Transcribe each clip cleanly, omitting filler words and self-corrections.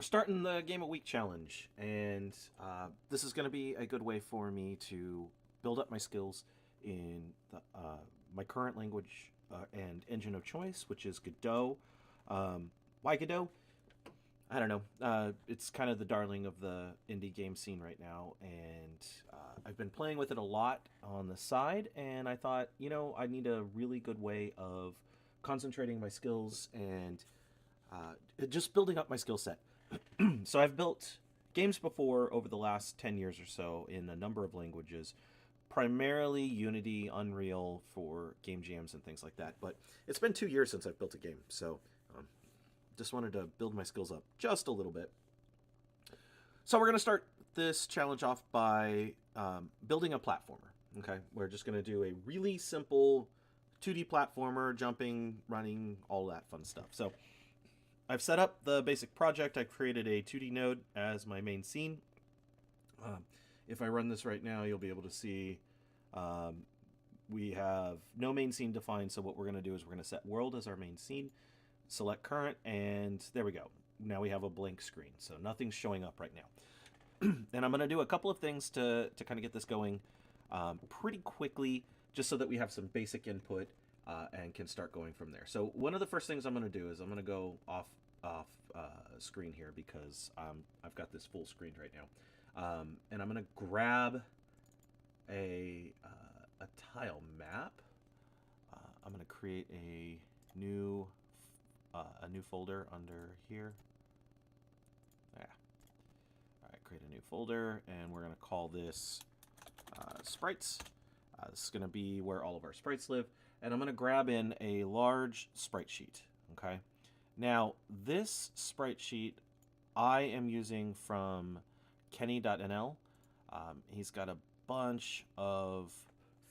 Starting the Game of Week challenge, and this is going to be a good way for me to build up my skills in my current language and engine of choice, which is Godot. Why Godot? I don't know. It's kind of the darling of the indie game scene right now, and I've been playing with it a lot on the side. And I thought, I need a really good way of concentrating my skills and just building up my skill set. So I've built games before over the last 10 years or so in a number of languages, primarily Unity, Unreal for game jams and things like that. But it's been 2 years since I've built a game, so um, just wanted to build my skills up just a little bit. So we're going to start this challenge off by building a platformer. Okay, we're just going to do a really simple 2D platformer, jumping, running, all that fun stuff. So I've set up the basic project. I've created a 2D node as my main scene. Um, if I run this right now, you'll be able to see um, we have no main scene defined. So what we're going to do is we're going to set world as our main scene, select current, and there we go. Now we have a blank screen. So nothing's showing up right now. And I'm going to do a couple of things to kind of get this going pretty quickly, just so that we have some basic input and can start going from there. So one of the first things I'm going to do is I'm going to go off screen here because I've got this full screen right now, and I'm going to grab a tile map. I'm going to create a new folder under here. Yeah. All right, create a new folder, and we're going to call this sprites. This is going to be where all of our sprites live. And I'm going to grab in a large sprite sheet. Okay. Now, this sprite sheet I am using from Kenny.nl. He's got a bunch of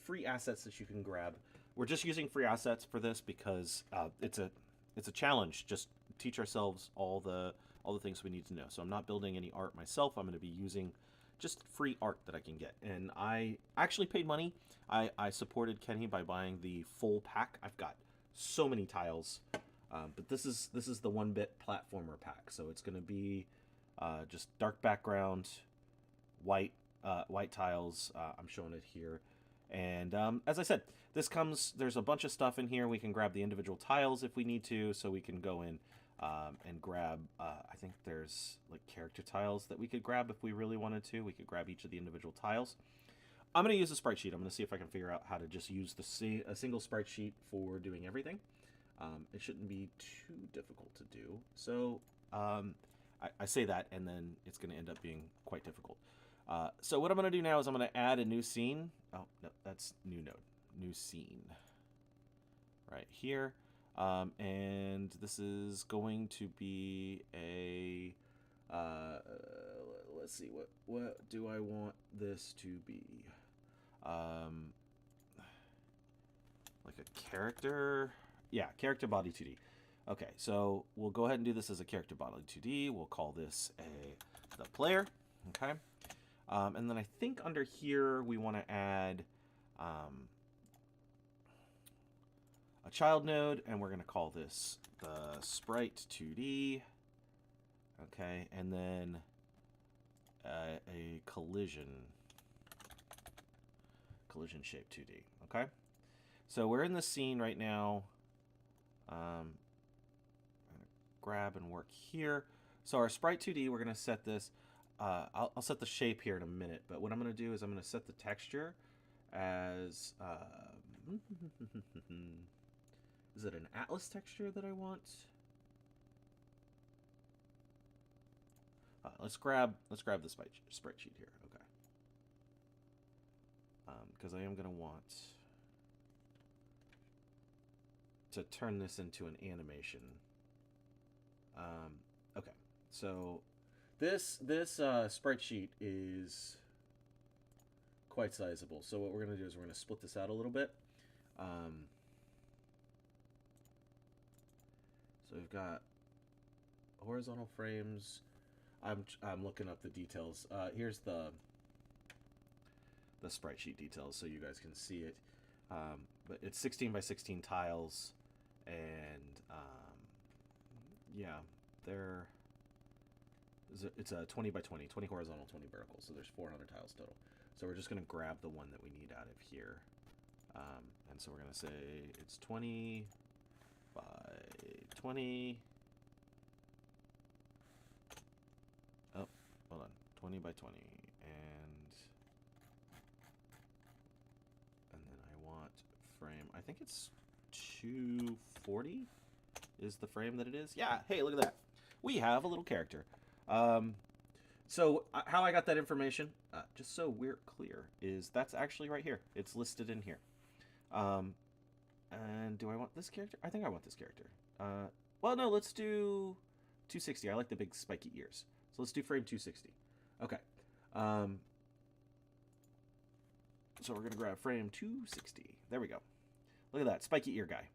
free assets that you can grab. We're just using free assets for this because it's a challenge. Just teach ourselves all the things we need to know. So I'm not building any art myself. I'm going to be using just free art that I can get. And I actually paid money. I supported Kenny by buying the full pack. I've got so many tiles, but this is the 1-bit platformer pack. So it's going to be just dark background, white tiles. I'm showing it here. And as I said, there's a bunch of stuff in here. We can grab the individual tiles if we need to, so we can go in and grab, I think there's like character tiles that we could grab if we really wanted to. We could grab each of the individual tiles. I'm going to use a sprite sheet. I'm going to see if I can figure out how to just use a single sprite sheet for doing everything. It shouldn't be too difficult to do. So I say that, and then it's going to end up being quite difficult. So what I'm going to do now is I'm going to add a new scene. Oh, no, that's new node. New scene. Right here. And this is going to be a... let's see, what do I want this to be? Like a character? Yeah, character body 2D. Okay, so we'll go ahead and do this as a character body 2D. We'll call this the player. Okay. And then I think under here we want to add a child node, and we're going to call this the sprite 2D. Okay, and then a collision shape 2D. Okay, so we're in the scene right now. I'm gonna grab and work here. So our sprite 2D, we're gonna set this. I'll set the shape here in a minute, but what I'm gonna do is I'm gonna set the texture as is it an Atlas texture that I want? Let's grab the sprite sheet here. Okay. Because I am gonna want to turn this into an animation. Okay, so this sprite sheet is quite sizable. So what we're gonna do is we're gonna split this out a little bit. So we've got horizontal frames. I'm looking up the details. Here's the sprite sheet details so you guys can see it. But it's 16 by 16 tiles, and yeah, they're it's a 20 by 20, 20 horizontal, 20 vertical. So there's 400 tiles total. So we're just going to grab the one that we need out of here. And so we're going to say it's 20 by 20. Oh, hold on. 20 by 20. And then I want frame. I think it's 240 is the frame that it is. Yeah, hey, look at that. We have a little character. So how I got that information, just so we're clear, is that's actually right here. It's listed in here. And do I want this character? I think I want this character. Well, no, let's do 260. I like the big spiky ears. So let's do frame 260. Okay. So we're going to grab frame 260. There we go. Look at that, spiky ear guy.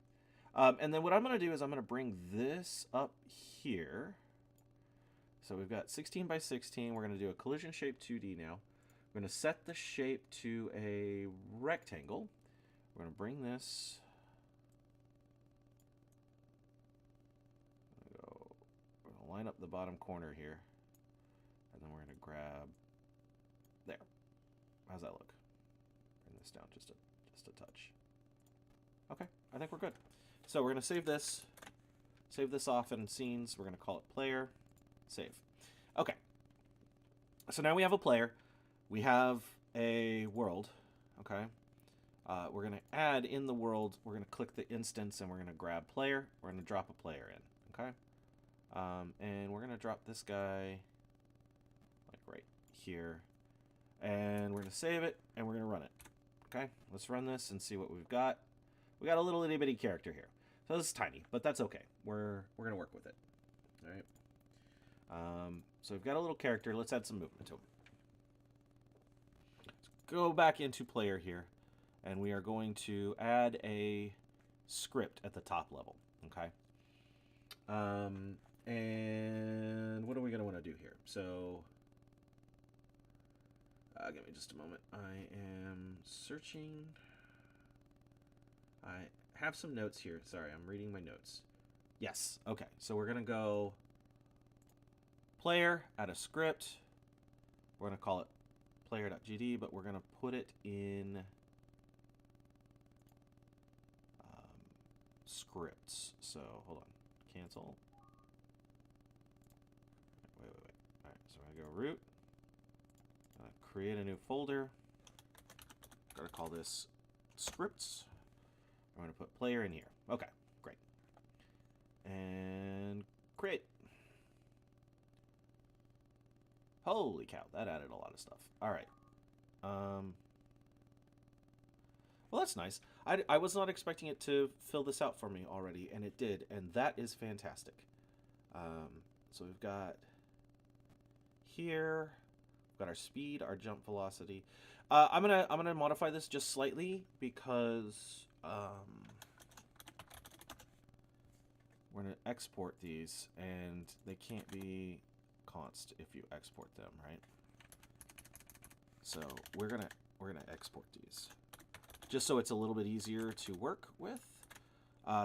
And then what I'm going to do is I'm going to bring this up here. So we've got 16 by 16. We're going to do a collision shape 2D now. We're going to set the shape to a rectangle. We're going to bring this. We're going to line up the bottom corner here. And then we're going to grab there. How's that look? Bring this down just a touch. Okay, I think we're good. So we're going to save this. Save this off in scenes. We're going to call it player. Save. Okay. So now we have a player. We have a world. Okay. We're going to add in the world. We're going to click the instance and we're going to grab player. We're going to drop a player in. Okay. And we're going to drop this guy like right here. And we're going to save it and we're going to run it. Okay. Let's run this and see what we've got. We got a little itty bitty character here. So this is tiny, but that's okay. We're going to work with it. All right. So we've got a little character. Let's add some movement to him. Let's go back into player here, and we are going to add a script at the top level. Okay. And what are we going to want to do here? So, give me just a moment. I am searching. I have some notes here. Sorry, I'm reading my notes. Yes. Okay. So we're going to go player, add a script. We're going to call it player.gd, but we're going to put it in scripts. So hold on. Cancel. Wait. All right. So we're going to go root. Create a new folder. Got to call this scripts. I'm going to put player in here. Okay, great. And create. Holy cow, that added a lot of stuff. All right. Well, that's nice. I was not expecting it to fill this out for me already, and it did, and that is fantastic. So we've got here, we've got our speed, our jump velocity. I'm gonna modify this just slightly because we're gonna export these, and they can't be const if you export them, right? So we're gonna export these just so it's a little bit easier to work with.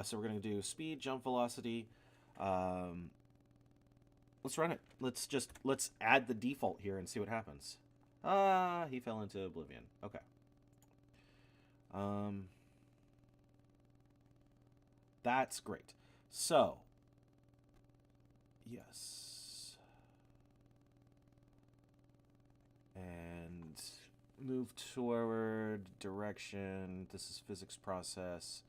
So we're gonna do speed, jump velocity. Let's run it. Let's add the default here and see what happens. He fell into oblivion. Okay. That's great. So, yes. And move forward, direction. This is physics process.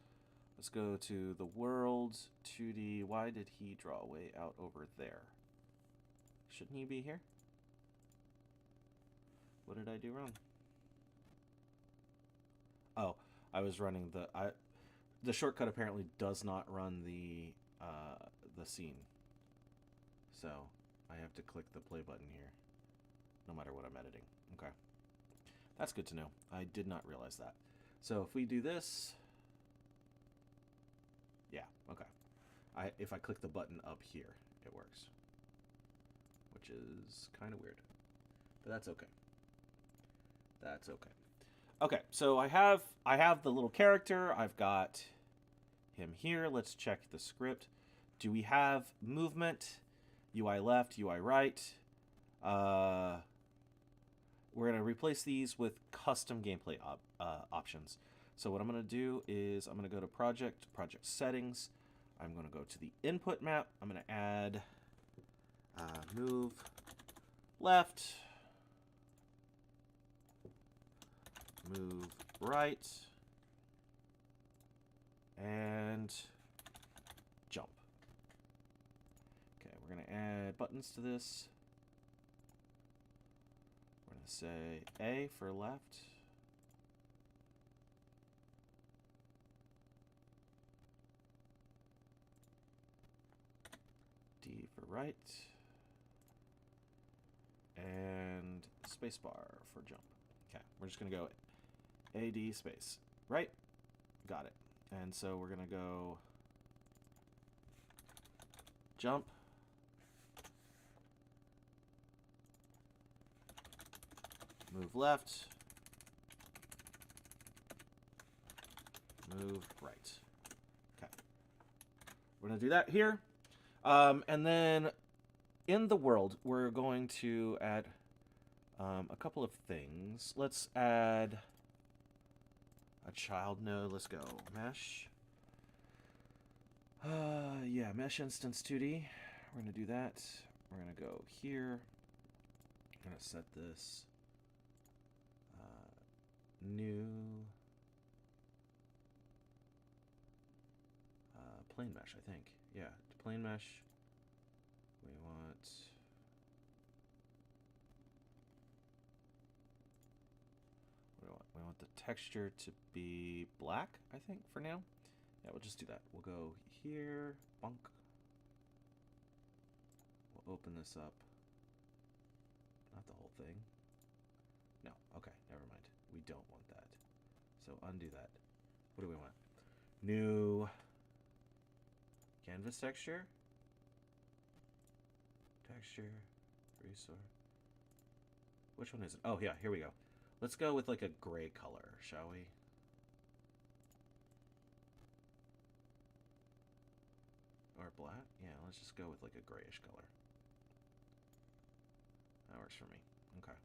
Let's go to the world, 2D. Why did he draw way out over there? Shouldn't he be here? What did I do wrong? Oh, I was running the shortcut apparently does not run the scene. So I have to click the play button here, no matter what I'm editing. Okay. That's good to know. I did not realize that. So if we do this, yeah, okay. If I click the button up here, it works, which is kind of weird, but that's okay. That's okay. Okay, so I have the little character. I've got him here. Let's check the script. Do we have movement? UI left, UI right. We're going to replace these with custom gameplay options. So what I'm going to do is I'm going to go to project settings. I'm going to go to the input map. I'm going to add move left, move right, and jump. Okay, we're going to add buttons to this. We're going to say A for left. D for right. And spacebar for jump. Okay, we're just going to go AD space. Right? Got it. And so we're going to go jump. Move left. Move right. Okay. We're going to do that here. And then in the world, we're going to add a couple of things. Let's add a child node. Let's go mesh. Yeah, mesh instance 2D. We're going to do that. We're going to go here. I'm going to set this new plane mesh, I think. Yeah, plane mesh. We want we want the texture to be black, I think, for now. Yeah, we'll just do that. We'll go here, bonk. We'll open this up. Not the whole thing. No, okay, never mind. We don't want that. So undo that. What do we want? New canvas texture. Texture, resource. Which one is it? Oh, yeah, here we go. Let's go with like a gray color, shall we? Or black? Yeah, let's just go with like a grayish color. That works for me. Okay.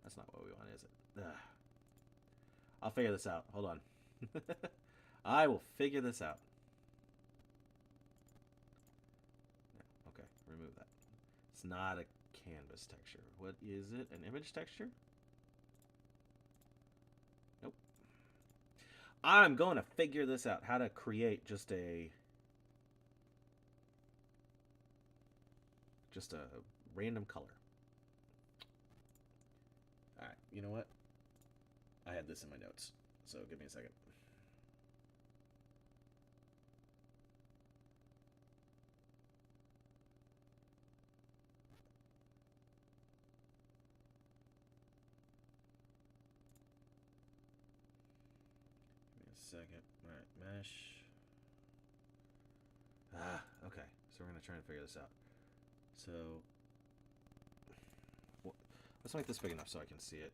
That's not what we want, is it? Ugh. I'll figure this out. Hold on. I will figure this out. No, okay, remove that. It's not a canvas texture. What is it? An image texture? Nope. I'm going to figure this out. How to create just a random color. All right, you know what? I had this in my notes, so give me a second. Give me a second. All right, mesh. Okay. So we're gonna try and figure this out. So let's make this big enough so I can see it.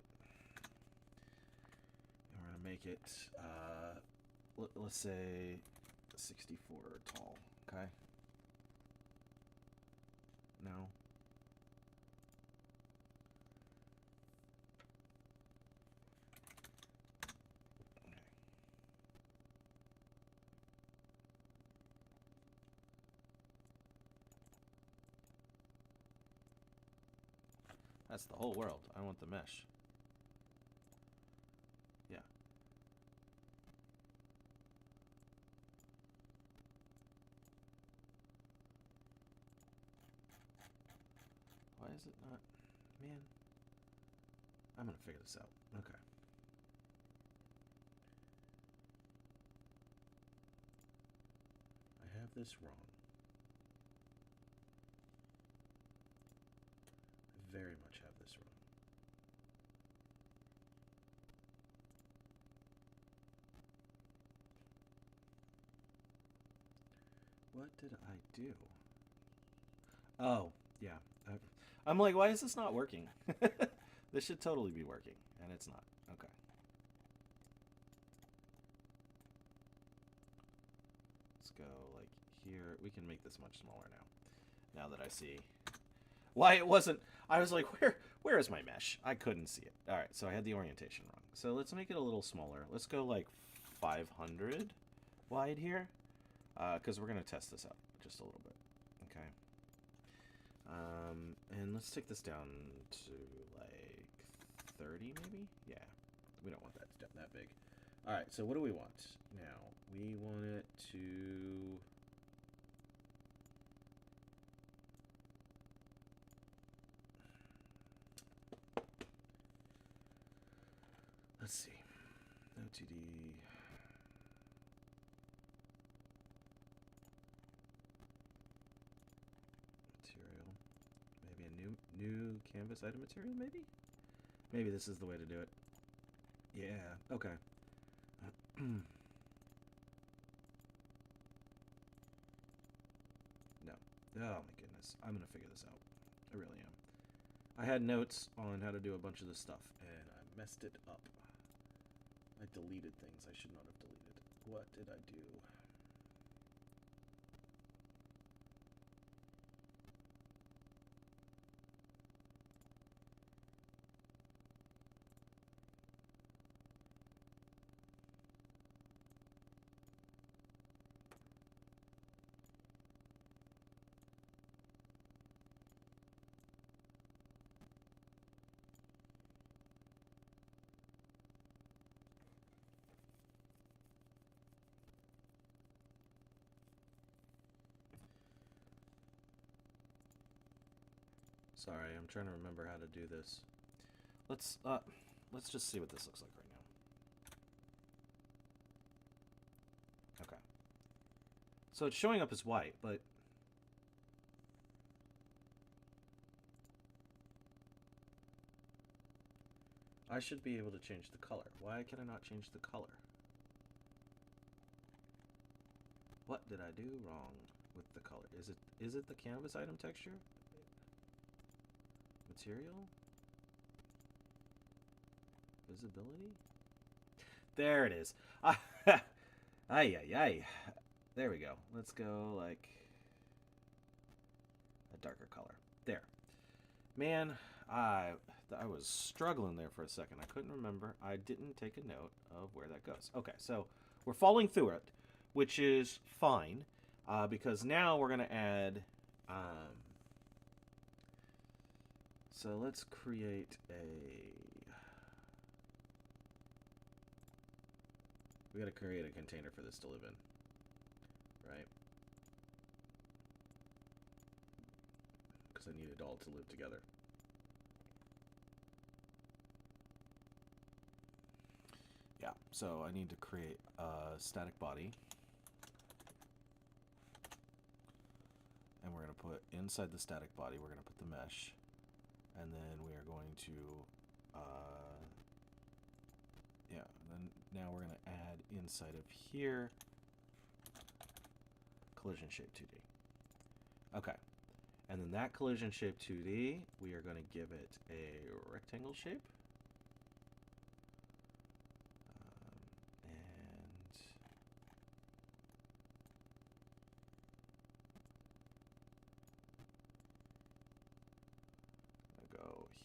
And we're gonna make it, let's say 64 tall. Okay. No. Okay. That's the whole world. I want the mesh. Yeah. Why is it not? Man. I'm gonna figure this out. Okay. I have this wrong. I very much have this wrong. What did I do? Oh, yeah. I'm like, why is this not working? This should totally be working, and it's not. Okay. Let's go like here. We can make this much smaller now. Now that I see why it wasn't. I was like, where is my mesh? I couldn't see it. All right, so I had the orientation wrong. So let's make it a little smaller. Let's go like 500 wide here, because we're gonna test this out just a little bit. Okay. And let's take this down to like 30 maybe. Yeah, we don't want that big. All right, so what do we want now? We want it to. Let's see. OTD. Material. Maybe a new canvas item material, maybe? Maybe this is the way to do it. Yeah, okay. No. Oh my goodness. I'm gonna figure this out. I really am. I had notes on how to do a bunch of this stuff, and I messed it up. I deleted things I should not have deleted. What did I do? Sorry, I'm trying to remember how to do this. Let's just see what this looks like right now. Okay. So it's showing up as white, but I should be able to change the color. Why can I not change the color? What did I do wrong with the color? Is it the canvas item texture? Material? Visibility? There it is. Ay, ay, ay. There we go. Let's go like a darker color. There. Man, I was struggling there for a second. I couldn't remember. I didn't take a note of where that goes. Okay, so we're following through it, which is fine, because now we're going to add... so let's create we got to create a container for this to live in, right? Because I need it all to live together. Yeah, so I need to create a static body. And we're going to put inside the static body, we're going to put the mesh. And then we are going to, yeah, then now we're going to add inside of here, collision shape 2D. Okay, and then that collision shape 2D, we are going to give it a rectangle shape.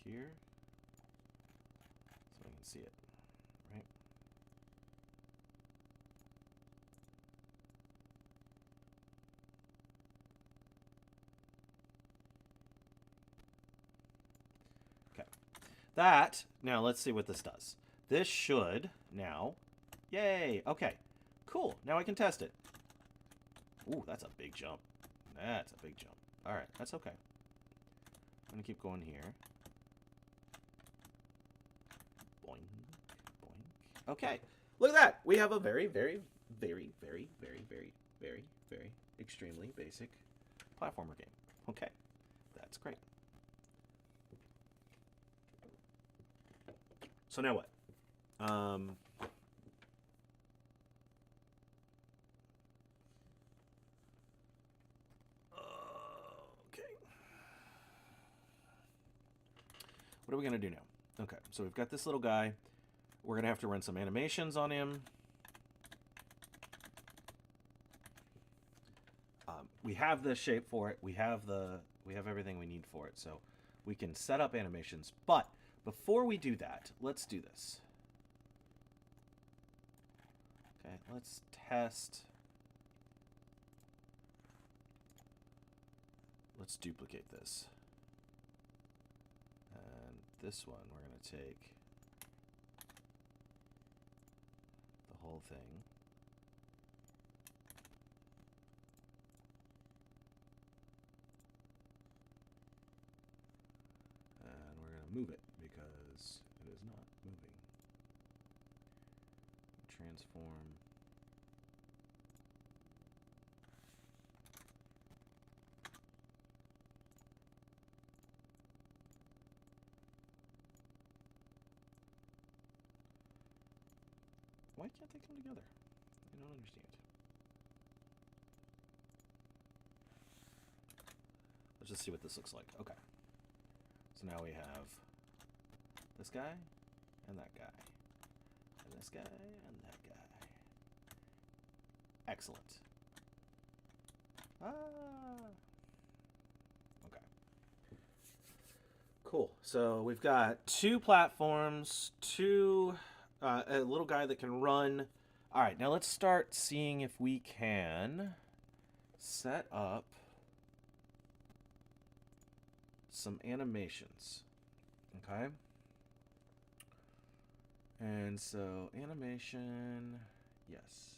Here so I can see it, right? Okay. That, now let's see what this does. This should now, yay, okay, cool. Now I can test it. Ooh, that's a big jump. That's a big jump. All right, that's okay. I'm gonna keep going here. Boing, boing. Okay, look at that. We have a very, very, very, very, very, very, very, very extremely basic platformer game. Okay, that's great. So now what? Okay. What are we gonna do now? Okay, so we've got this little guy. We're going to have to run some animations on him. We have the shape for it. We have everything we need for it. So we can set up animations. But before we do that, let's do this. Okay, let's test. Let's duplicate this. And this one, we're going to take the whole thing. And we're going to move it because it is not moving. Transform. Why can't they come together? I don't understand. Let's just see what this looks like. Okay. So now we have this guy and that guy. And this guy and that guy. Excellent. Ah. Okay. Cool. So we've got 2 platforms, 2... a little guy that can run. All right, now let's start seeing if we can set up some animations. Okay. And so animation, yes.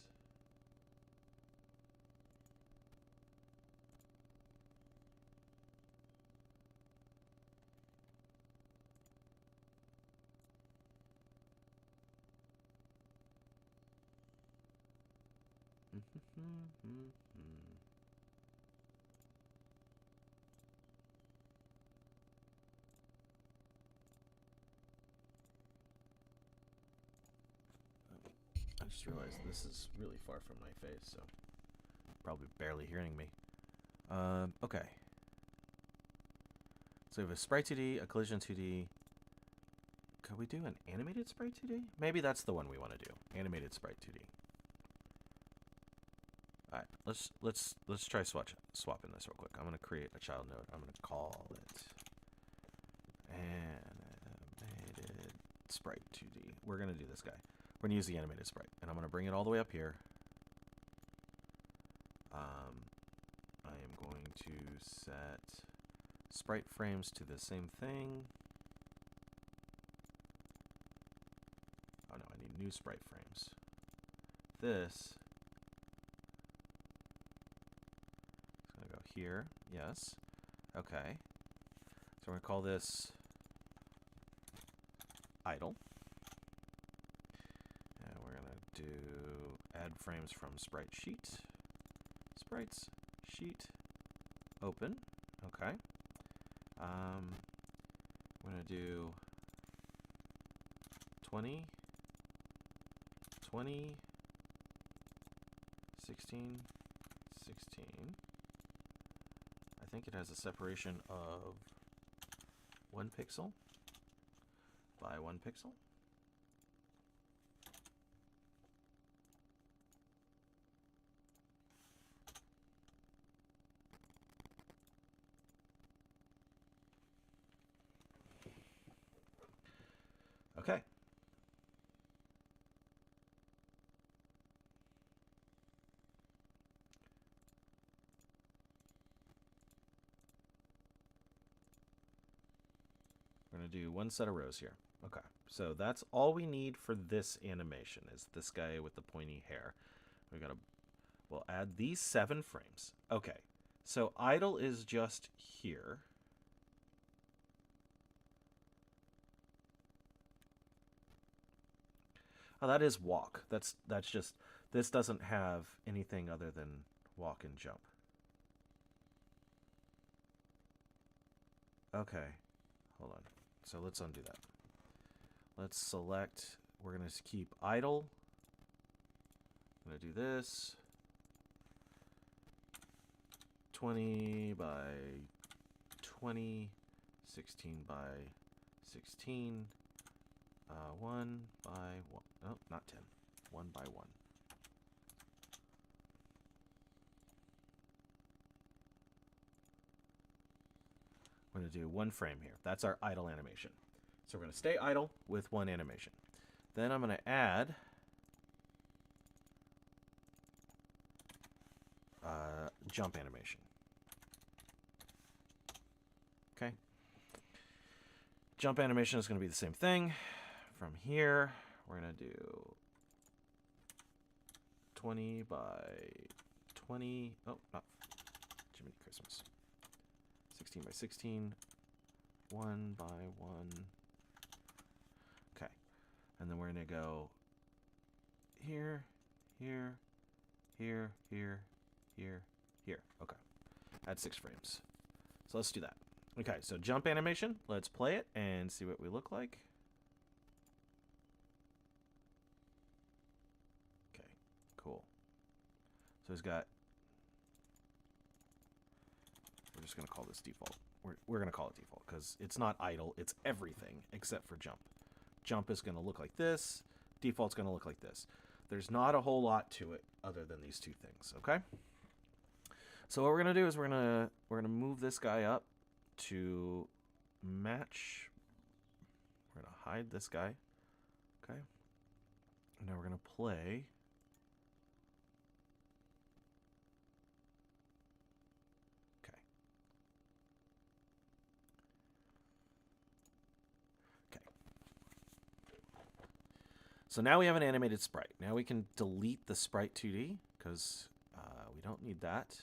I just realized this is really far from my face, so probably barely hearing me. Okay. So we have a sprite 2D, a collision 2D. Could we do an animated sprite 2D? Maybe that's the one we want to do. Animated sprite 2D. All right, let's try swapping this real quick. I'm gonna create a child node. I'm gonna call it animated sprite 2D. We're gonna do this guy. We're gonna use the animated sprite, and I'm gonna bring it all the way up here. I am going to set sprite frames to the same thing. Oh no, I need new sprite frames. This is gonna go here. Yes. Okay. So we're gonna call this idle. And we're gonna do add frames from sprite sheet. Sprites sheet open. Okay. We're gonna do 20, 20, 16, 16. I think it has a separation of 1 pixel by 1 pixel. Okay. We're going to do 1 set of rows here. Okay. So that's all we need for this animation is this guy with the pointy hair. We'll add these 7 frames. Okay. So idle is just here. Oh, that is walk. That's just, this doesn't have anything other than walk and jump. Okay, hold on. So let's undo that. Let's select, we're gonna keep idle. I'm gonna do this. 20 by 20, 16 by 16. 1 by 1. Oh, not 10. 1 by 1. We're going to do 1 frame here. That's our idle animation. So we're going to stay idle with 1 animation. Then I'm going to add jump animation. Okay. Jump animation is going to be the same thing. From here, we're going to do 20 by 20. Oh, not Jiminy Christmas. 16 by 16. 1 by 1. Okay. And then we're going to go here, here, here, here, here, here. Okay. Add 6 frames. So let's do that. Okay, so jump animation. Let's play it and see what we look like. Okay, cool. So he's got... We're just going to call this default. We're going to call it default because it's not idle. It's everything except for jump. Jump is going to look like this. Default's going to look like this. There's not a whole lot to it other than these 2 things, okay? So what we're going to do is we're going to move this guy up to match. We're going to hide this guy. Okay. And now we're going to play. Okay. Okay. So now we have an animated sprite. Now we can delete the sprite 2D because we don't need that.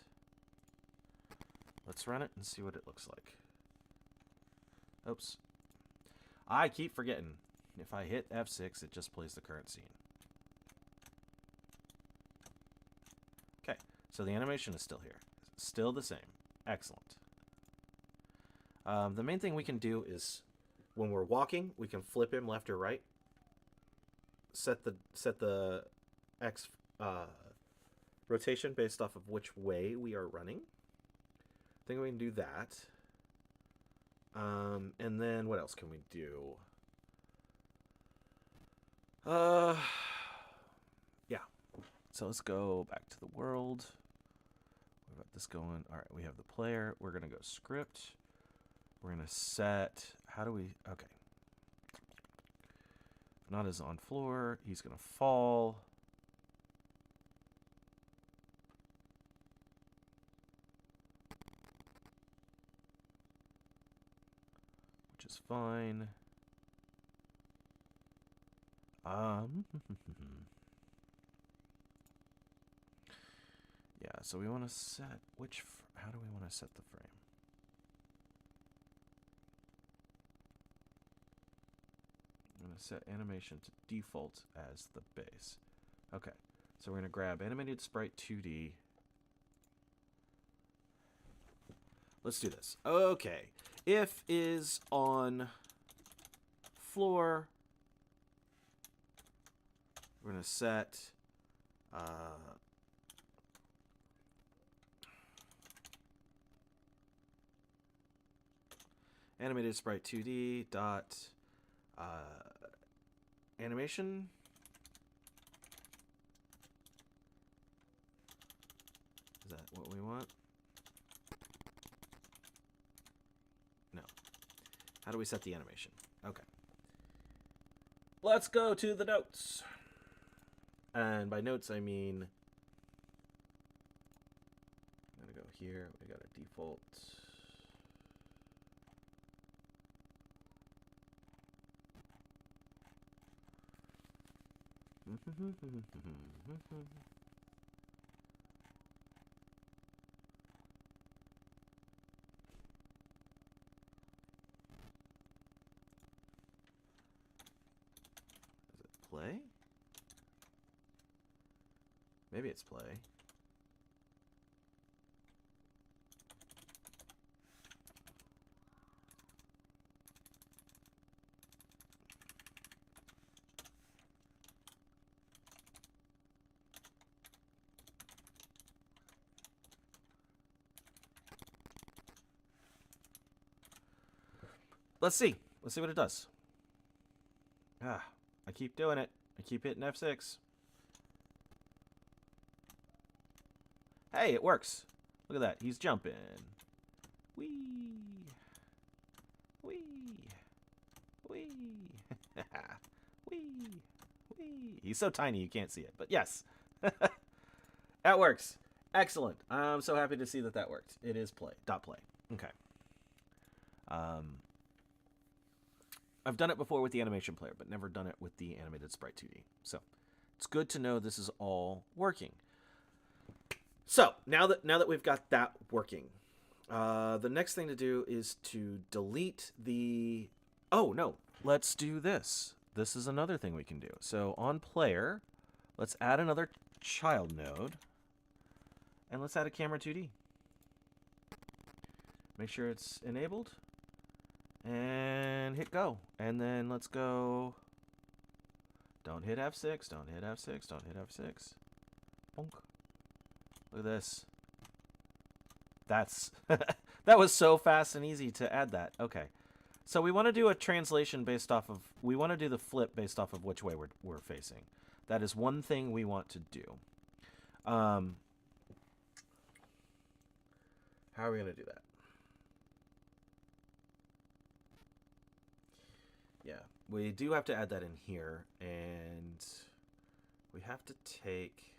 Let's run it and see what it looks like. Oops. I keep forgetting. If I hit F6, it just plays the current scene. Okay, so the animation is still here. Still the same. Excellent. The main thing we can do is, when we're walking, we can flip him left or right. Set the X rotation based off of which way we are running. I think we can do that. And then what else can we do? Yeah. So let's go back to the world. We've got this going. All right, we have the player. We're going to go script. We're going to set, how do we, okay. Not as on floor. He's going to fall. Which is fine. Yeah, so we want to set how do we want to set the frame? I'm going to set animation to default as the base. Okay, so we're going to grab animated sprite 2D. Let's do this. Okay, if is on floor, we're going to set animated sprite 2D dot animation. Is that what we want? No. How do we set the animation? Okay. Let's go to the notes. And by notes, I mean, I'm going to go here. We got a default. Is it play? Maybe it's play. Let's see. Let's see what it does. I keep doing it. I keep hitting F6. Hey, it works. Look at that. He's jumping. Whee! Whee! Whee! Whee! He's so tiny you can't see it, but yes. That works. Excellent. I'm so happy to see that that worked. It is play. Dot play. Okay. I've done it before with the animation player, but never done it with the animated sprite 2D. So it's good to know this is all working. So now that we've got that working, the next thing to do is to delete the... Oh, no. Let's do this. This is another thing we can do. So on player, let's add another child node. And let's add a camera 2D. Make sure it's enabled. And hit go. And then let's go... Don't hit F6. Don't hit F6. Don't hit F6. Bonk. Look at this. That's... that was so fast and easy to add that. Okay. So we want to do a translation based off of... We want to do the flip based off of which way we're facing. That is one thing we want to do. How are we going to do that? Yeah, we do have to add that in here, and we have to take...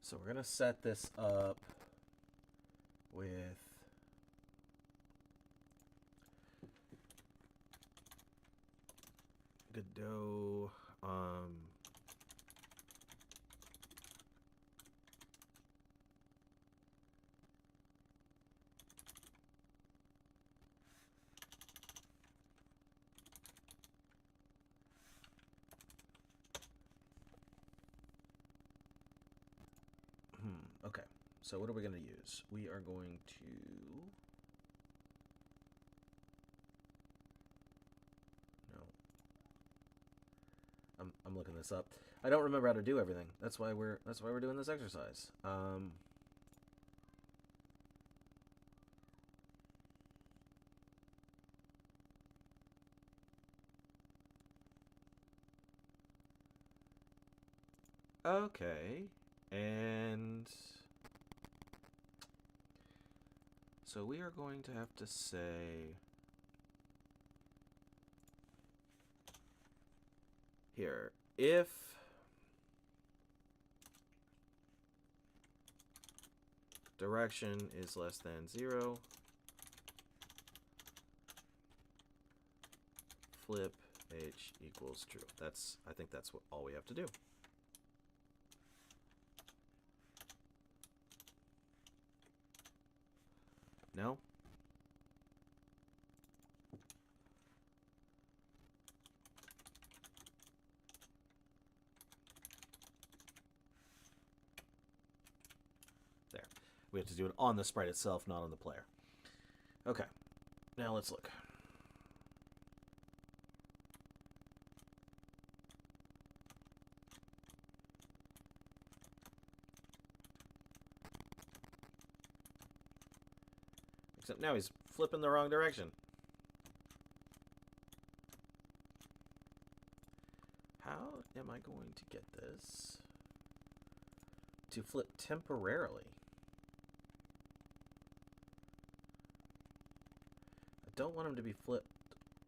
So we're going to set this up with Godot, okay, so what are we going to use? We are going to... No. I'm looking this up. I don't remember how to do everything. That's why we're doing this exercise. Okay. And so we are going to have to say here, if direction is less than 0, flip h equals true. I think that's all we have to do. No? There. We have to do it on the sprite itself, not on the player. Okay. Now let's look. Except now he's flipping the wrong direction. How am I going to get this to flip temporarily? I don't want him to be flipped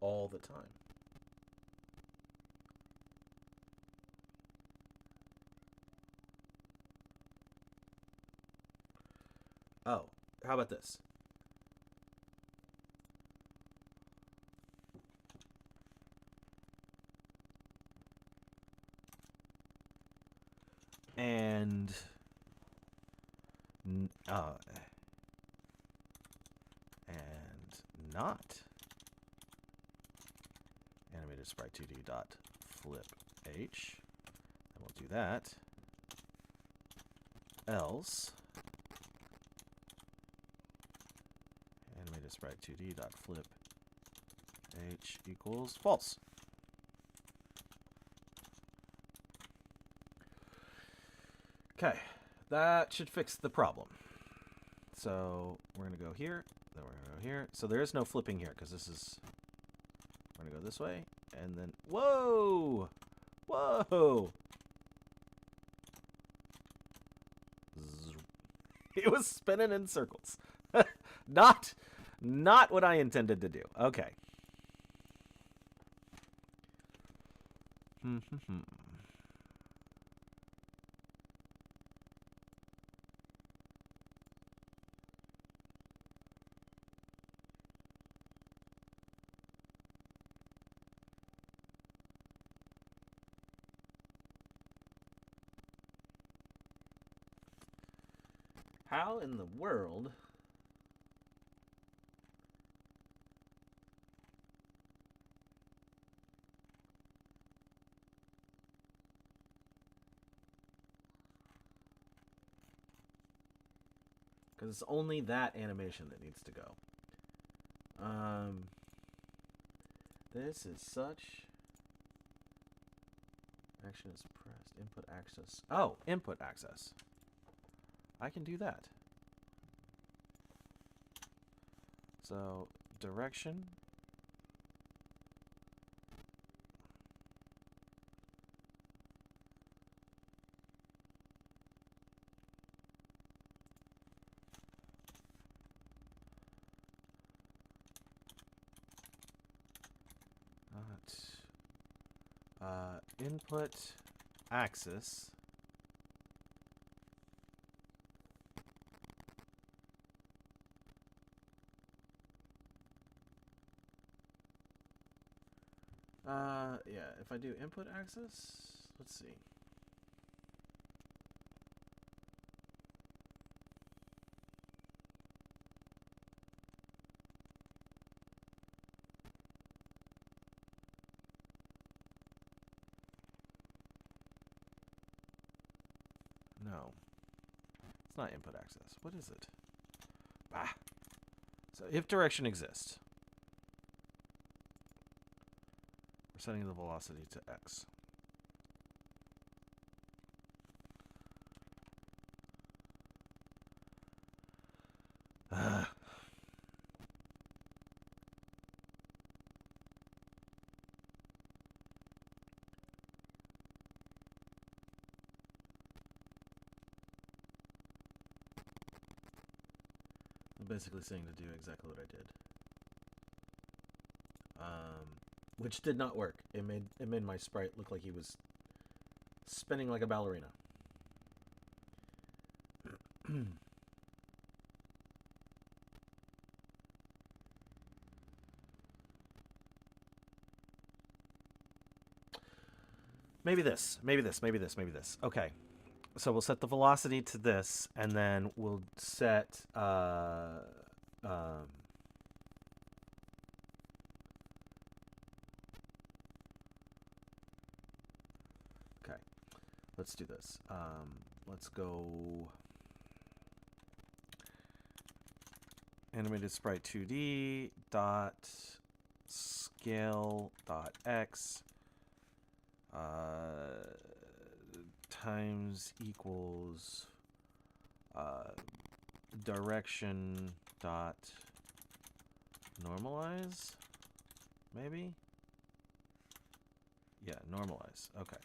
all the time. Oh, how about this? And not animated sprite 2D dot flip h. And we'll do that. Else animated sprite 2D dot flip h equals false. Okay, that should fix the problem. So we're going to go here, then we're gonna go here. So there is no flipping here because this is. We're gonna go this way, and then whoa, whoa. It was spinning in circles. Not what I intended to do. Okay. How in the world? Because it's only that animation that needs to go. This is such. Action is pressed. Input access. Oh, input access. I can do that. So, direction. Input axis. Yeah, if I do input axis, let's see. No. It's not input access. What is it? Ah. So if direction exists, we're setting the velocity to x. Basically saying to do exactly what I did, which did not work. It made my sprite look like he was spinning like a ballerina. Maybe this. Okay. So we'll set the velocity to this, and then we'll set okay, let's do this. Let's go animated sprite 2D dot scale dot x times equals direction dot normalize, maybe? Yeah, normalize. Okay,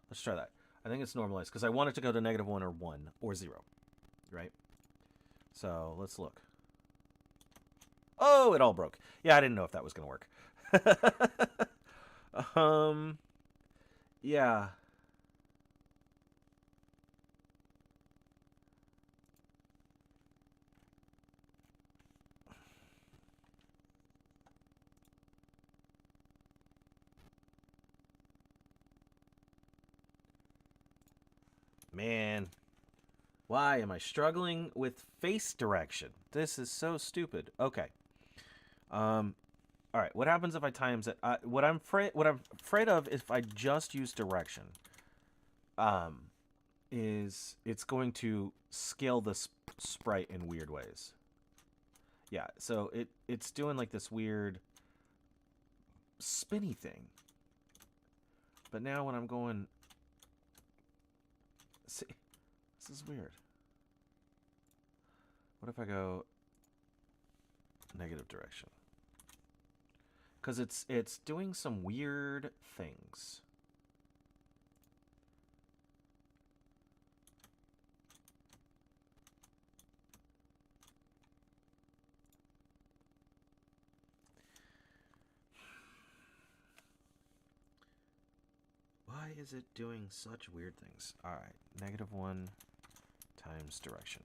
let's try that. I think it's normalized because I want it to go to -1 or 1 or 0, right? So let's look. Oh, it all broke. Yeah, I didn't know if that was going to work. Yeah. Man, why am I struggling with face direction? This is so stupid. Okay. All right. What happens if I times it? What I'm afraid of if I just use direction, is it's going to scale this sprite in weird ways. Yeah. So it's doing like this weird spinny thing. But now when I'm going, see, this is weird. What if I go negative direction. Because it's doing some weird things. Why is it doing such weird things? All right, -1 times direction.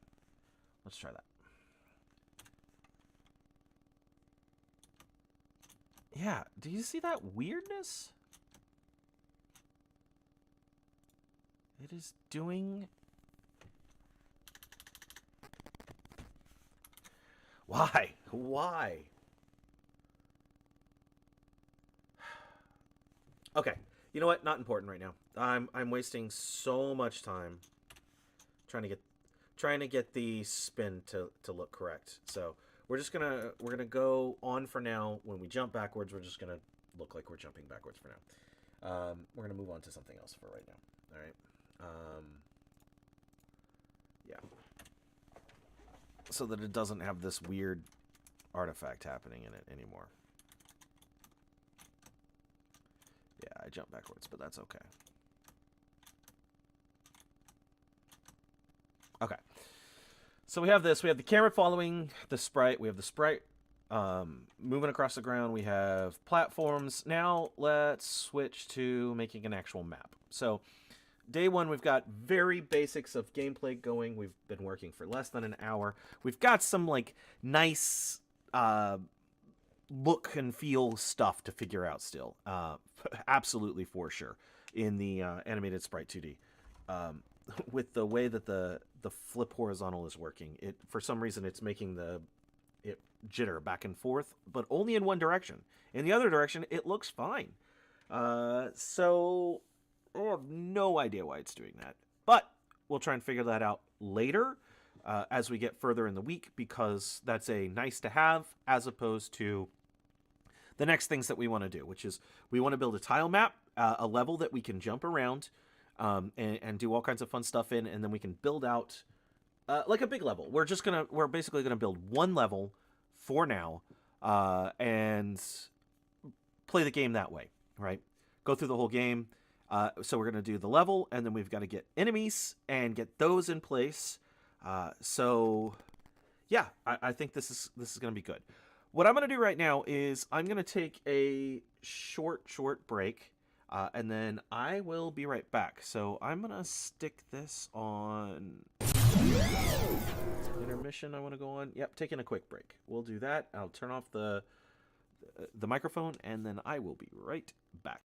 Let's try that. Yeah, do you see that weirdness? It is doing... Why? Why? Okay, you know what? Not important right now. I'm wasting so much time trying to get the spin to look correct. So we're gonna go on for now. When we jump backwards, we're just gonna look like we're jumping backwards for now. We're gonna move on to something else for right now. All right. Yeah. So that it doesn't have this weird artifact happening in it anymore. Yeah, I jumped backwards, but that's okay. Okay. So we have this. We have the camera following the sprite. We have the sprite moving across the ground. We have platforms. Now let's switch to making an actual map. So day one, we've got very basics of gameplay going. We've been working for less than an hour. We've got some like nice look and feel stuff to figure out still. Absolutely for sure in the animated sprite 2D. With the way that the flip horizontal is working, it for some reason it's making it jitter back and forth, but only in one direction. In the other direction, it looks fine. So I have no idea why it's doing that, but we'll try and figure that out later as we get further in the week, because that's a nice to have as opposed to the next things that we want to do, which is we want to build a tile map, a level that we can jump around and do all kinds of fun stuff in, and then we can build out like a big level. We're basically gonna build one level for now and play the game that way, right? Go through the whole game. So we're gonna do the level, and then we've got to get enemies and get those in place. So yeah, I think this is gonna be good. What I'm gonna do right now is I'm gonna take a short break. And then I will be right back. So I'm going to stick this on intermission. I want to go on. Yep, taking a quick break. We'll do that. I'll turn off the microphone, and then I will be right back.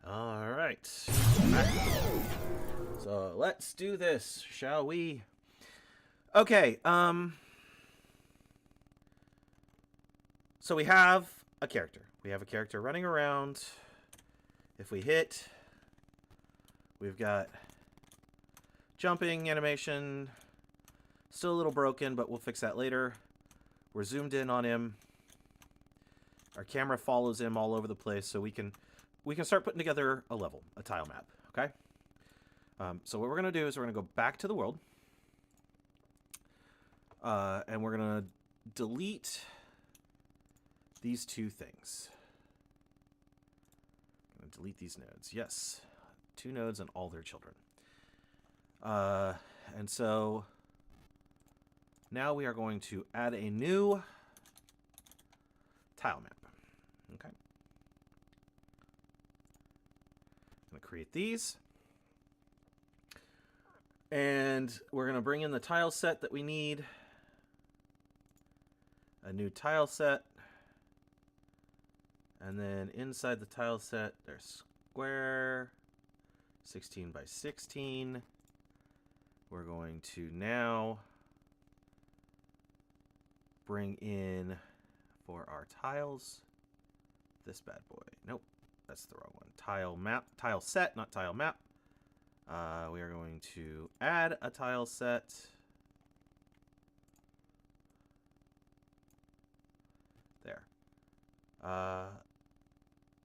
All right. So let's do this, shall we? Okay. So we have a character. We have a character running around. If we hit, we've got jumping animation. Still a little broken, but we'll fix that later. We're zoomed in on him. Our camera follows him all over the place, so we can start putting together a level, a tile map. Okay. So what we're gonna do is we're gonna go back to the world, and we're gonna delete these two things. I'm gonna delete these nodes. Yes, 2 nodes and all their children. And so now we are going to add a new tile map. Okay. I'm going to create these. And we're going to bring in the tile set that we need. A new tile set. And then inside the tile set, there's square, 16 by 16. We're going to now bring in for our tiles this bad boy. Nope, that's the wrong one. Tile map, tile set, not tile map. We are going to add a tile set. There.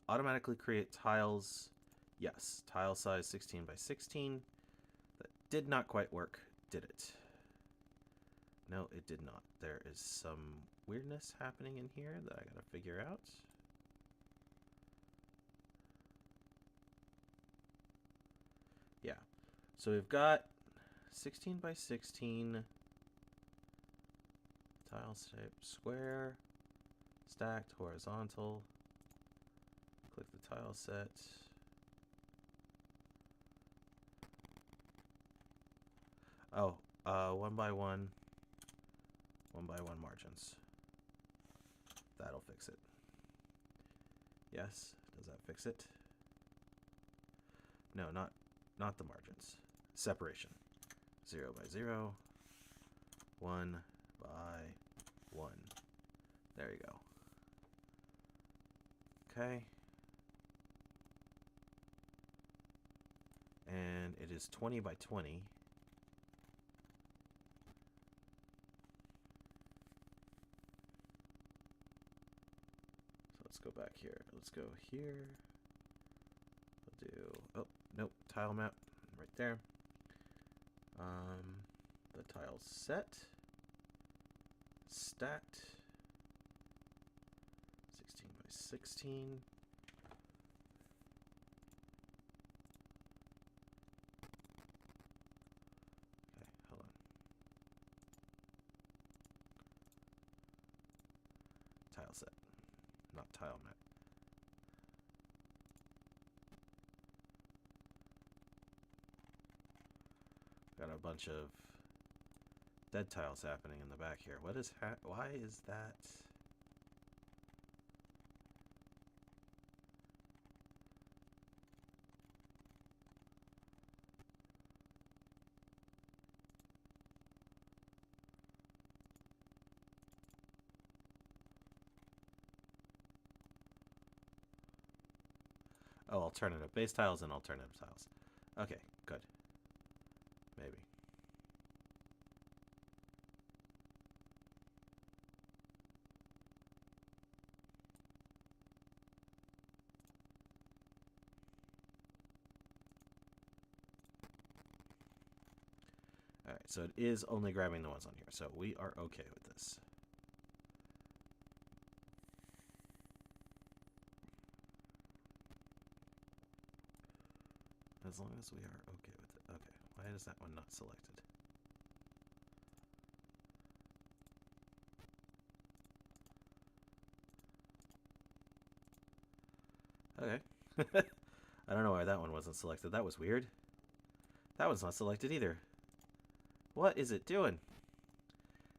Automatically create tiles. Yes, tile size 16 by 16. That did not quite work, did it? No, it did not. There is some weirdness happening in here that I gotta figure out. Yeah. So we've got 16 by 16 tile shape, square, stacked, horizontal. Click the tile set. Oh, 1 by 1 margins. That'll fix it. Yes, does that fix it? No, not the margins. Separation. 0 by 0, 1 by 1. There you go. Okay. And it is 20 by 20. So let's go back here. Let's go here. We'll do, oh, nope, tile map right there. The tile set, stacked, 16 by 16. Okay, hold on. Tile set, not tile map. Got a bunch of dead tiles happening in the back here. What is why is that? Oh, alternative base tiles and alternative tiles. Okay, good. Maybe. Alright, so it is only grabbing the ones on here, so we are okay with this. As long as we are okay with it. Okay, why is that one not selected? Okay. I don't know why that one wasn't selected. That was weird. That one's not selected either. What is it doing?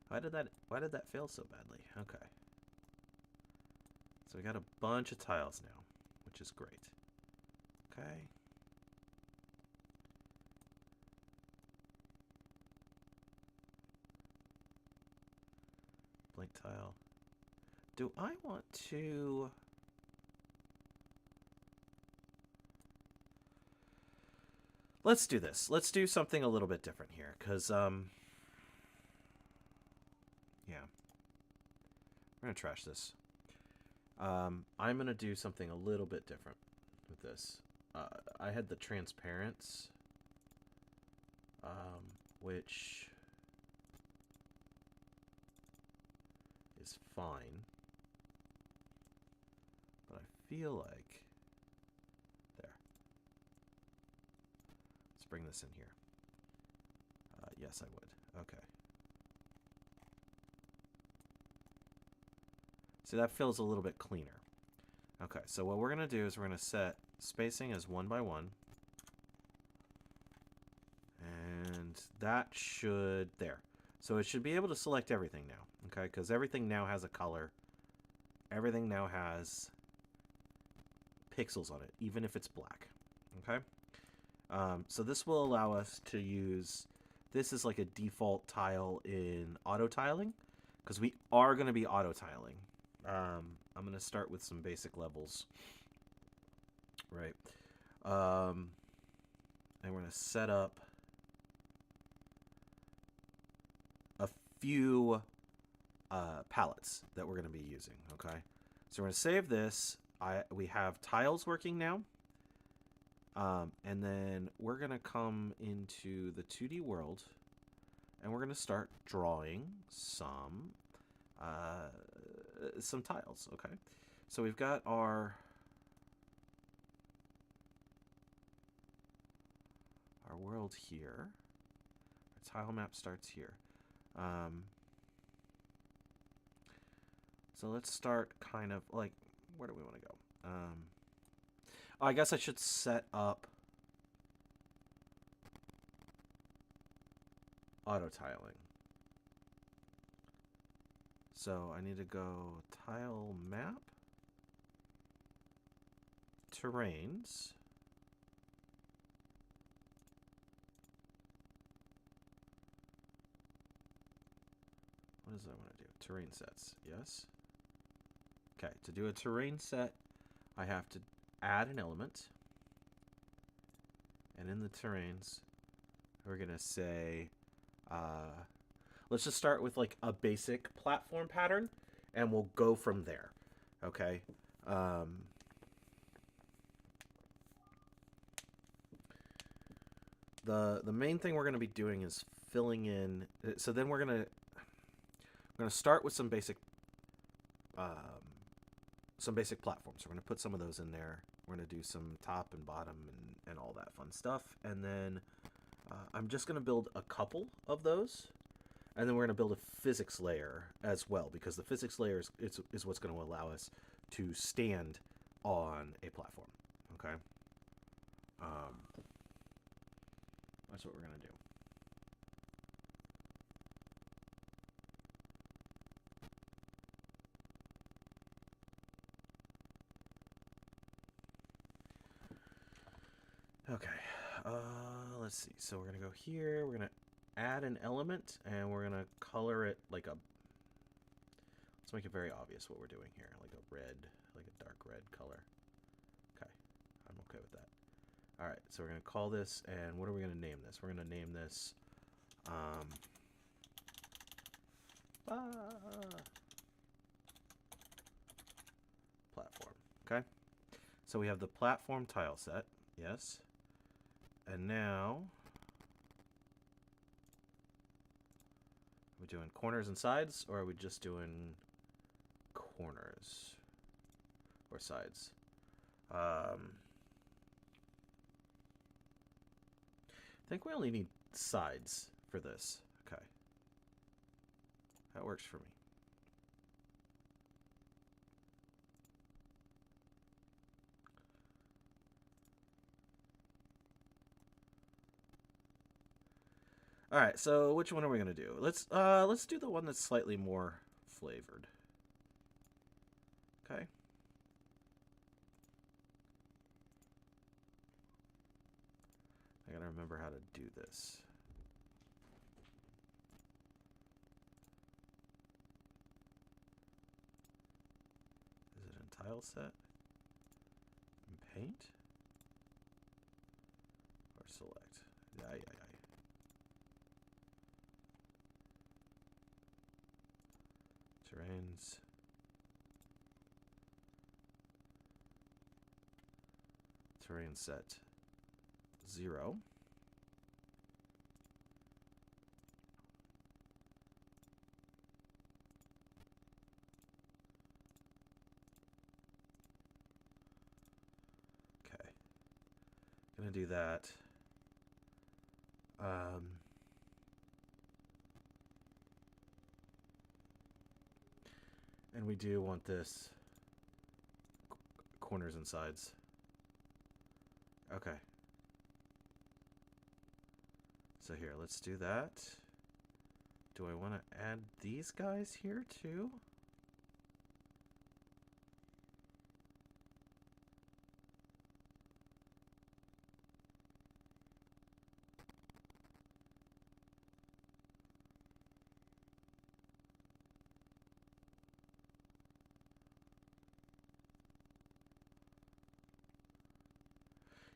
Why did that fail so badly? Okay. So we got a bunch of tiles now, which is great. Okay. Blank tile. Do I want to... Let's do this. Let's do something a little bit different here, because, yeah. We're going to trash this. I'm going to do something a little bit different with this. I had the transparents, which is fine. But I feel like... There. Let's bring this in here. Yes, I would. Okay. See, that feels a little bit cleaner. Okay, so what we're going to do is we're going to set spacing as 1 by 1. And that should... There. So it should be able to select everything now. Okay, because everything now has a color. Everything now has pixels on it, even if it's black. Okay? So this will allow us to use... This is like a default tile in auto tiling, because we are going to be auto tiling. I'm going to start with some basic levels. Right. And we're going to set up a few palettes that we're going to be using. Okay. So we're going to save this. We have tiles working now. And then we're going to come into the 2D world and we're going to start drawing some tiles. Okay. So we've got our world here. Our tile map starts here. So let's start kind of like, where do we want to go? I guess I should set up auto tiling. So I need to go tile map, terrains, what does I want to do? Terrain sets, yes. Okay, to do a terrain set, I have to add an element. And in the terrains, we're going to say, let's just start with like a basic platform pattern, and we'll go from there. Okay. The main thing we're going to be doing is filling in. So then we're going to start with some basic platforms. We're going to put some of those in there. We're going to do some top and bottom and all that fun stuff. And then I'm just going to build a couple of those. And then we're going to build a physics layer as well, because the physics layer is what's going to allow us to stand on a platform. Okay? That's what we're going to do. Okay, let's see. So we're going to go here. We're going to add an element, and we're going to color it like a... Let's make it very obvious what we're doing here. Like a red, like a dark red color. Okay, I'm okay with that. All right, so we're going to call this, and what are we going to name this? We're going to name this... platform. Okay, so we have the platform tile set. Yes. And now, are we doing corners and sides, or are we just doing corners or sides? I think we only need sides for this. Okay. That works for me. All right, so which one are we gonna do? Let's do the one that's slightly more flavored. Okay. Gotta remember how to do this. Is it in tile set? In paint? Or select? Yeah. Terrains. Terrain set 0. Okay. Gonna do that. And we do want this corners and sides. Okay. So here, let's do that. Do I want to add these guys here too?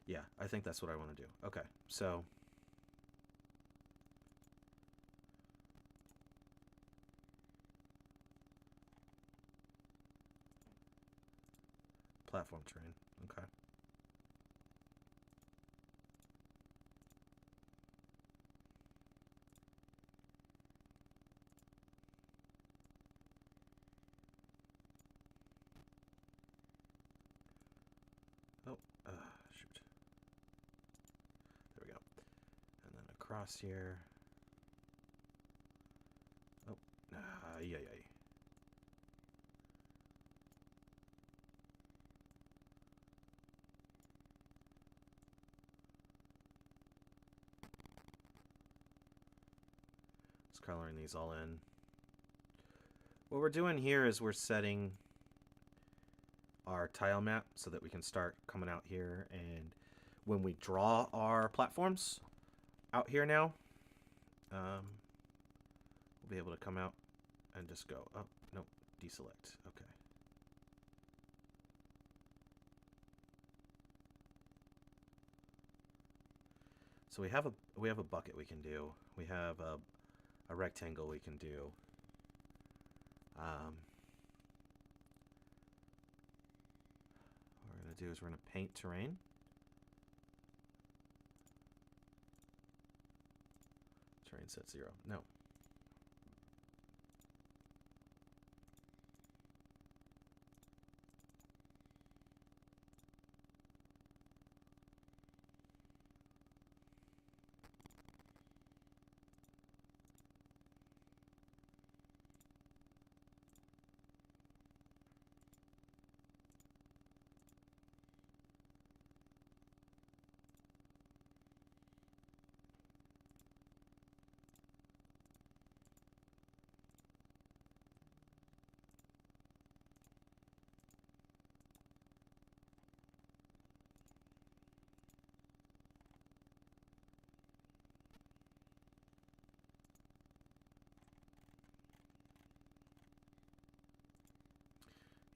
Yeah, I think that's what I want to do. Okay, so platform terrain. Okay. Oh, shoot. There we go. And then across here. Oh, yeah. Just coloring these all in. What we're doing here is we're setting our tile map so that we can start coming out here, and when we draw our platforms out here now, we'll be able to come out and just go, oh, nope, deselect. Okay. So we have a bucket we can do. We have a rectangle we can do. What we're going to do is we're going to paint terrain. Terrain set 0. No.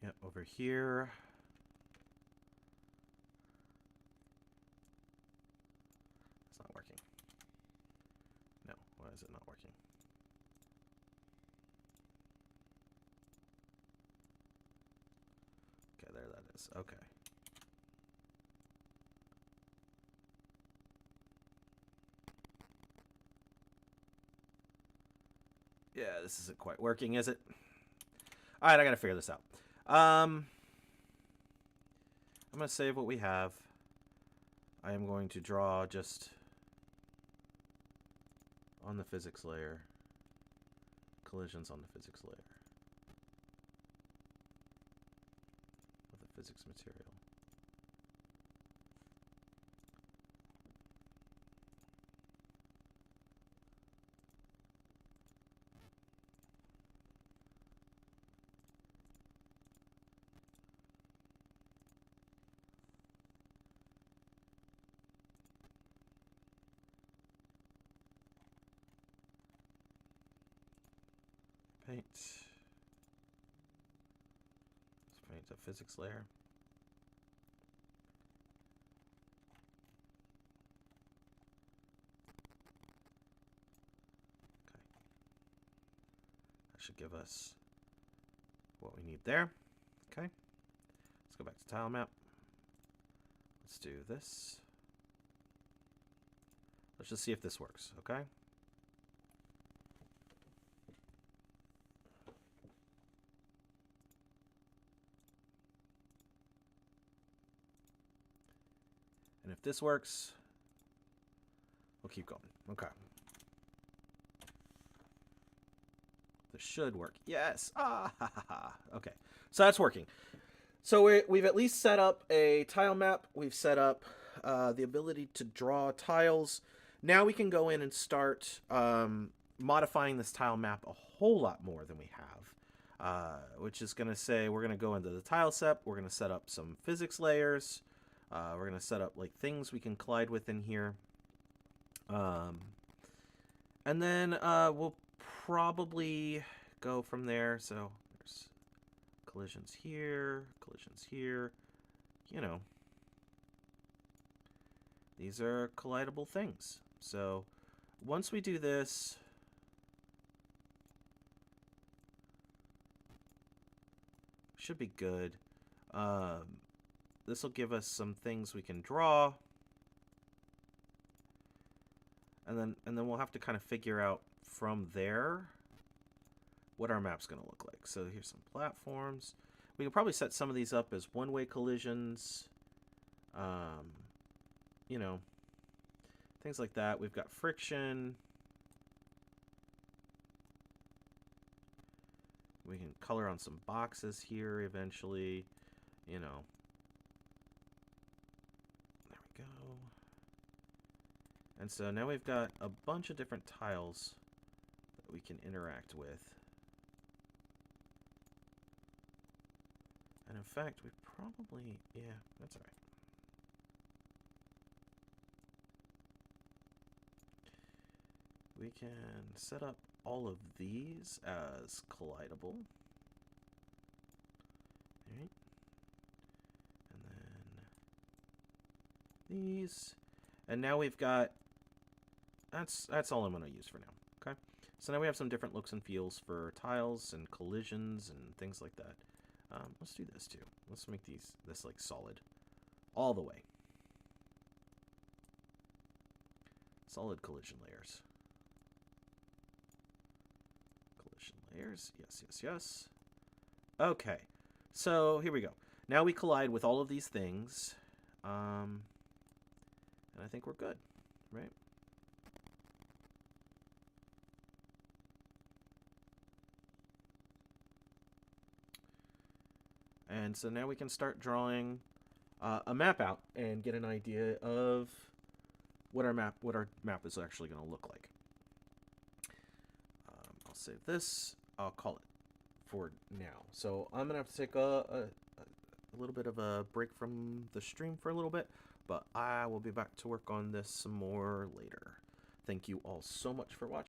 Yep, over here. It's not working. No, why is it not working? Okay, there that is. Okay. Yeah, this isn't quite working, is it? All right, I gotta figure this out. I'm gonna save what we have. I am going to draw just on the physics layer. Collisions on the physics layer. With the physics material. Right. Let's paint a physics layer. Okay. That should give us what we need there. Okay. Let's go back to tile map. Let's do this. Let's just see if this works, okay? And if this works, we'll keep going. Okay. This should work. Yes. Ah, ha, ha, ha. Okay. So that's working. So we've at least set up a tile map. We've set up the ability to draw tiles. Now we can go in and start modifying this tile map a whole lot more than we have. Which is going to say we're going to go into the tile set. We're going to set up some physics layers. We're going to set up like things we can collide with in here. And then we'll probably go from there. So there's collisions here, you know. These are collidable things. So once we do this, should be good. This will give us some things we can draw. And then we'll have to kind of figure out from there what our map's going to look like. So here's some platforms. We can probably set some of these up as one-way collisions. You know, things like that. We've got friction. We can color on some boxes here eventually, you know. There we go. And so now we've got a bunch of different tiles that we can interact with. And in fact, we probably, yeah, that's all right. We can set up all of these as collidable. All right. And then these. And now we've got, that's all I'm going to use for now. Okay. So now we have some different looks and feels for tiles and collisions and things like that. Let's do this too. Let's make this like solid all the way. Solid collision layers. Collision layers. Yes, yes, yes. Okay. So here we go. Now we collide with all of these things. And I think we're good, right? And so now we can start drawing a map out and get an idea of what our map is actually going to look like. I'll save this. I'll call it for now. So I'm gonna have to take a little bit of a break from the stream for a little bit, but I will be back to work on this some more later. Thank you all so much for watching.